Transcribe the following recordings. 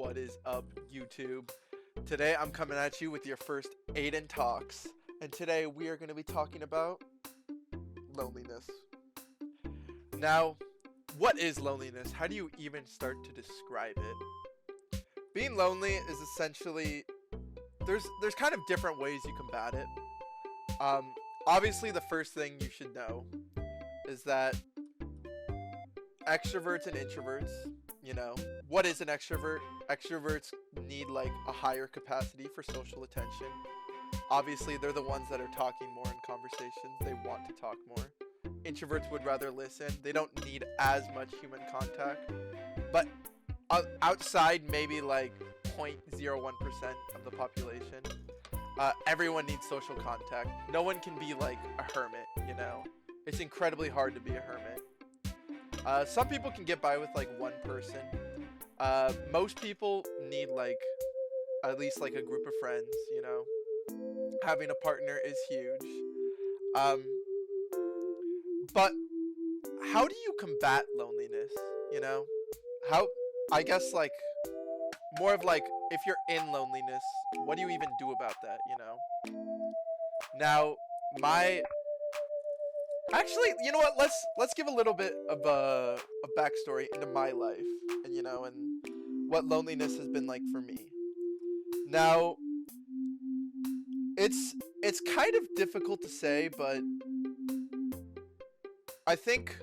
What is up, YouTube? Today I'm coming at you with your first Aiden Talks, and today we are going to be talking about loneliness. Now, what is loneliness? How do you even start to describe it? Being lonely is essentially there's kind of different ways you combat it. Obviously, the first thing you should know is that extroverts and introverts, what is an extrovert? Extroverts need like a higher capacity for social attention. Obviously, they're the ones that are talking more in conversations. They want to talk more. Introverts would rather listen. They don't need as much human contact. But outside maybe like 0.01% of the population, everyone needs social contact. No one can be like a hermit, It's incredibly hard to be a hermit. Some people can get by with like one person. Most people need like at least like a group of friends, Having a partner is huge. But how do you combat loneliness, How, I guess like more of like if you're in loneliness, what do you even do about that, Now, actually, you know what? Let's give a little bit of a backstory into my life, and what loneliness has been like for me. Now, it's kind of difficult to say, but I think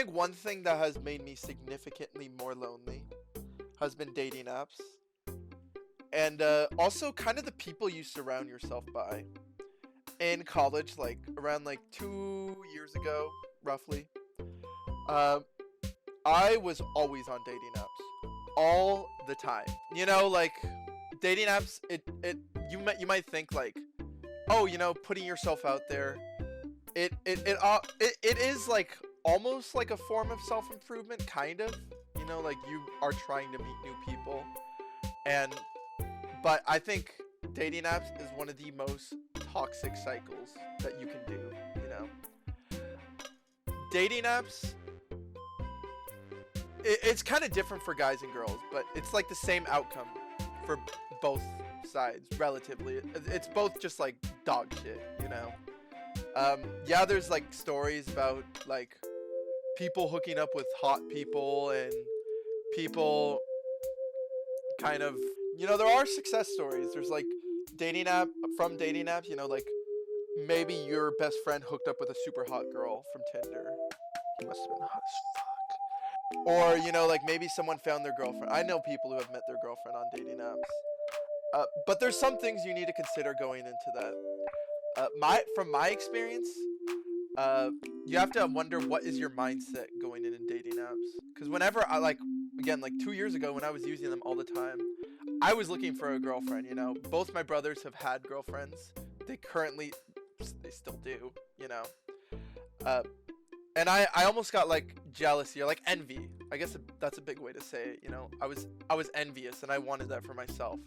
one thing that has made me significantly more lonely has been dating apps, and also kind of the people you surround yourself by. In college, like around like 2 years ago, roughly, I was always on dating apps all the time. Like dating apps, you might think like, oh, putting yourself out there, it is like almost like a form of self-improvement, kind of. Like you are trying to meet new people, but I think dating apps is one of the most toxic cycles that you can do, Dating apps, it's kind of different for guys and girls, but it's like the same outcome for both sides, relatively. It's both just like dog shit, Yeah, there's like stories about like people hooking up with hot people and people kind of, there are success stories. There's like dating apps, like maybe your best friend hooked up with a super hot girl from Tinder. He must have been hot as fuck. Or, like maybe someone found their girlfriend. I know people who have met their girlfriend on dating apps. But there's some things you need to consider going into that. From my experience, you have to wonder what is your mindset going in dating apps. Because whenever I like 2 years ago when I was using them all the time, I was looking for a girlfriend, Both my brothers have had girlfriends. They still do, And I almost got like jealousy or like envy. I guess that's a big way to say it, I was envious and I wanted that for myself.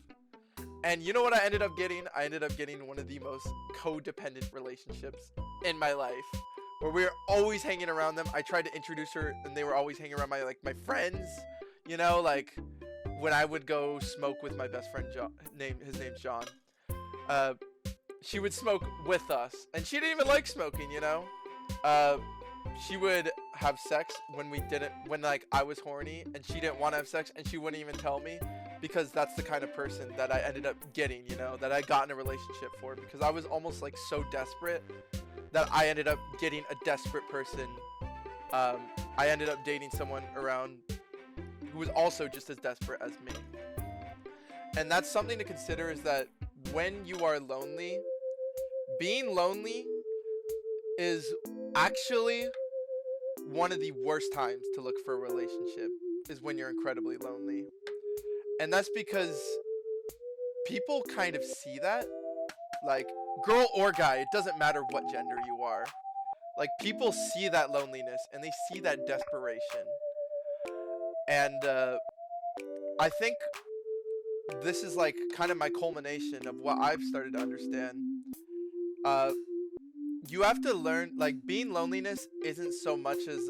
And you know what I ended up getting? I ended up getting one of the most codependent relationships in my life, where we were always hanging around them. I tried to introduce her and they were always hanging around my friends, like when I would go smoke with my best friend John, his name's John, she would smoke with us, and she didn't even like smoking, she would have sex when like I was horny and she didn't want to have sex, and she wouldn't even tell me, because that's the kind of person that I ended up getting, that I got in a relationship for, because I was almost like so desperate that I ended up getting a desperate person. I ended up dating someone around who was also just as desperate as me. And that's something to consider, is that when you are lonely, being lonely is actually one of the worst times to look for a relationship, is when you're incredibly lonely. And that's because people kind of see that, like girl or guy, it doesn't matter what gender you are. Like people see that loneliness and they see that desperation. And I think this is like kind of my culmination of what I've started to understand. You have to learn, like, being loneliness isn't so much as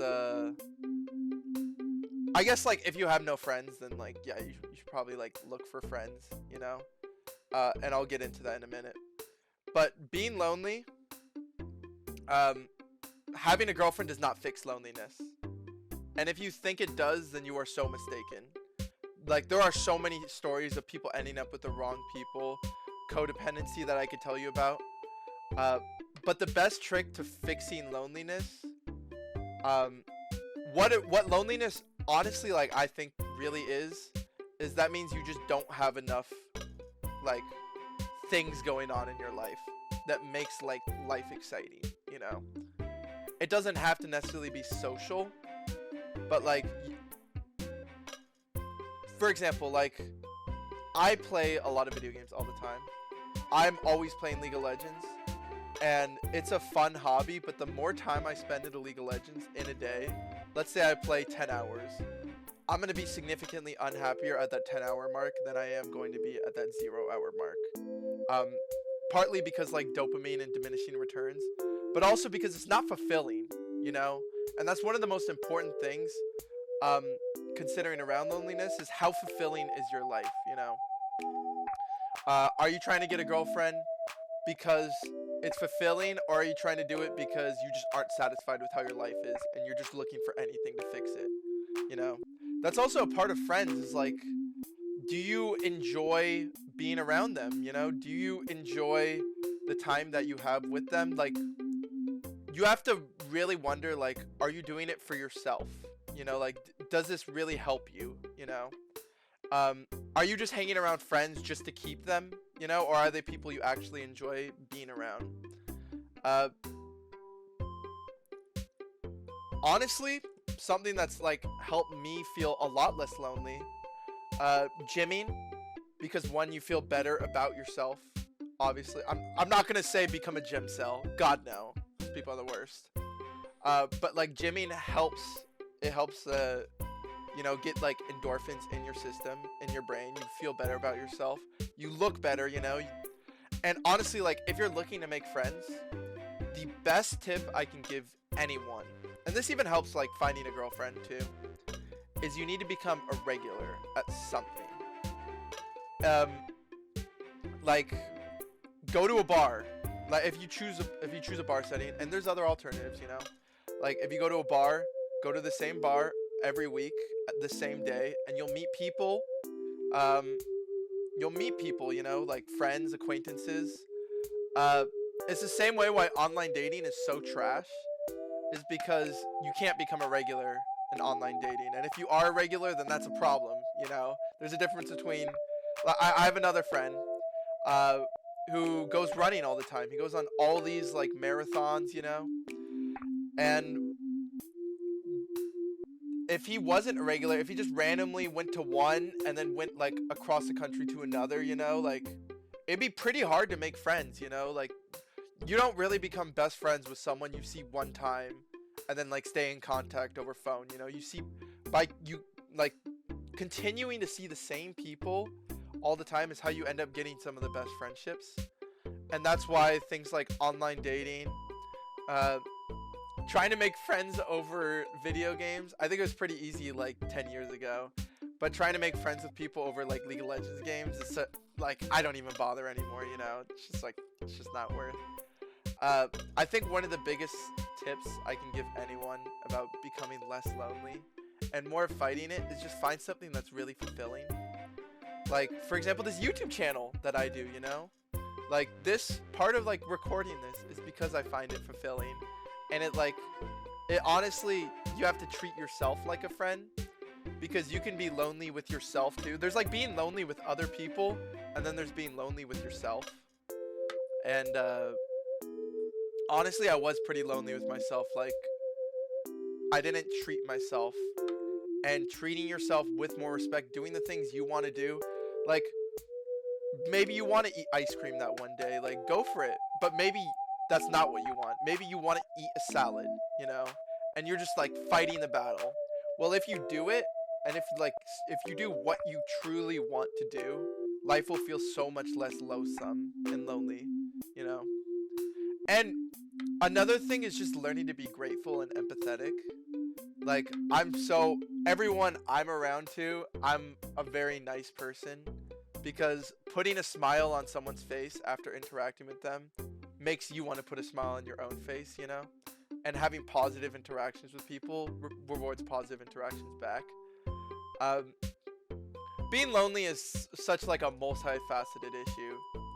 I guess like if you have no friends, then like yeah, you should probably like look for friends, you know. And I'll get into that in a minute. But being lonely, um, having a girlfriend does not fix loneliness. And if you think it does, then you are so mistaken. Like there are so many stories of people ending up with the wrong people, codependency that I could tell you about. Uh, but the best trick to fixing loneliness, um, what loneliness honestly like I think really is that means you just don't have enough like things going on in your life that makes like life exciting, you know. It doesn't have to necessarily be social, but like for example, like I play a lot of video games all the time. I'm always playing League of Legends, and it's a fun hobby, but the more time I spend in League of Legends in a day, let's say I play 10 hours, I'm going to be significantly unhappier at that 10-hour mark than I am going to be at that 0-hour mark. Partly because like dopamine and diminishing returns, but also because it's not fulfilling, you know? And that's one of the most important things um, considering around loneliness is how fulfilling is your life, you know? Are you trying to get a girlfriend because it's fulfilling, or are you trying to do it because you just aren't satisfied with how your life is and you're just looking for anything to fix it, you know? That's also a part of friends is like, do you enjoy being around them, you know? Do you enjoy the time that you have with them? Like, you have to really wonder, like, are you doing it for yourself? You know, like, does this really help you, you know? Are you just hanging around friends just to keep them, you know? Or are they people you actually enjoy being around? Honestly, something that's, like, helped me feel a lot less lonely, gymming. Because one, you feel better about yourself. Obviously, I'm not gonna say become a gym cell. God no, people are the worst. But like gymming helps. It helps, you know, get like endorphins in your system, in your brain. You feel better about yourself. You look better, you know. And honestly, like if you're looking to make friends, the best tip I can give anyone, and this even helps like finding a girlfriend too, is you need to become a regular at something. Like go to a bar. Like if you choose a bar setting, and there's other alternatives, you know. Like if you go to a bar, go to the same bar every week at the same day, and you'll meet people. You know, like friends, acquaintances. It's the same way why online dating is so trash, is because you can't become a regular in online dating, and if you are a regular, then that's a problem. You know, there's a difference between. I have another friend who goes running all the time. He goes on all these like marathons, you know, and if he wasn't a regular, if he just randomly went to one and then went like across the country to another, you know, like it'd be pretty hard to make friends, you know, like you don't really become best friends with someone you see one time and then like stay in contact over phone, you know. You see by you like continuing to see the same people all the time is how you end up getting some of the best friendships. And that's why things like online dating, trying to make friends over video games, I think it was pretty easy like 10 years ago. But trying to make friends with people over like League of Legends games is so, like I don't even bother anymore, you know. It's just not worth. I think one of the biggest tips I can give anyone about becoming less lonely and more fighting it is just find something that's really fulfilling. Like, for example, this YouTube channel that I do, you know? Like, this part of, like, recording this is because I find it fulfilling. And it honestly, you have to treat yourself like a friend. Because you can be lonely with yourself, too. There's, like, being lonely with other people, and then there's being lonely with yourself. And, honestly, I was pretty lonely with myself. Like, I didn't treat myself. And treating yourself with more respect, doing the things you want to do. Like, maybe you want to eat ice cream that one day, like, go for it. But maybe that's not what you want. Maybe you want to eat a salad, you know? And you're just, like, fighting the battle. Well, if you do it, and if you do what you truly want to do, life will feel so much less loathsome and lonely, you know? And another thing is just learning to be grateful and empathetic. Like, I'm so everyone I'm around to, I'm a very nice person because putting a smile on someone's face after interacting with them makes you want to put a smile on your own face, you know? And having positive interactions with people rewards positive interactions back. Um, Being lonely is such like a multifaceted issue,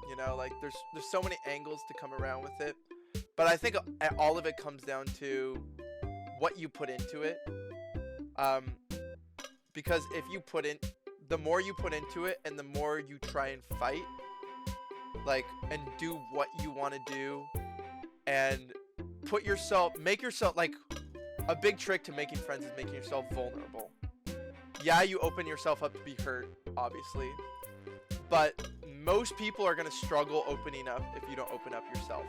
you know? Like there's so many angles to come around with it. But I think all of it comes down to what you put into it. Um, because if you put in, the more you put into it, and the more you try and fight, like, and do what you want to do, and make yourself like a big trick to making friends is making yourself vulnerable. Yeah, you open yourself up to be hurt, obviously, but most people are gonna struggle opening up if you don't open up yourself.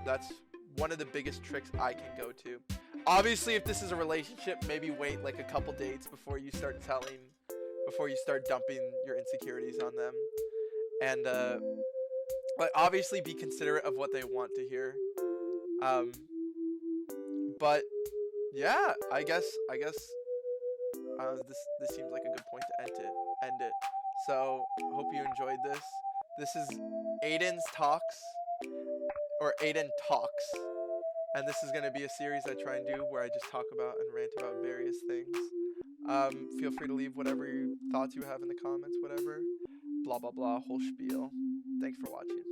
That's one of the biggest tricks I can go to. Obviously, if this is a relationship, maybe wait like a couple dates before you start dumping your insecurities on them. And but obviously be considerate of what they want to hear. Um, but yeah, this seems like a good point to end it. So hope you enjoyed this. This is Aiden's Talks, or Aiden Talks. And this is going to be a series I try and do where I just talk about and rant about various things. Feel free to leave whatever thoughts you have in the comments, whatever. Blah, blah, blah, whole spiel. Thanks for watching.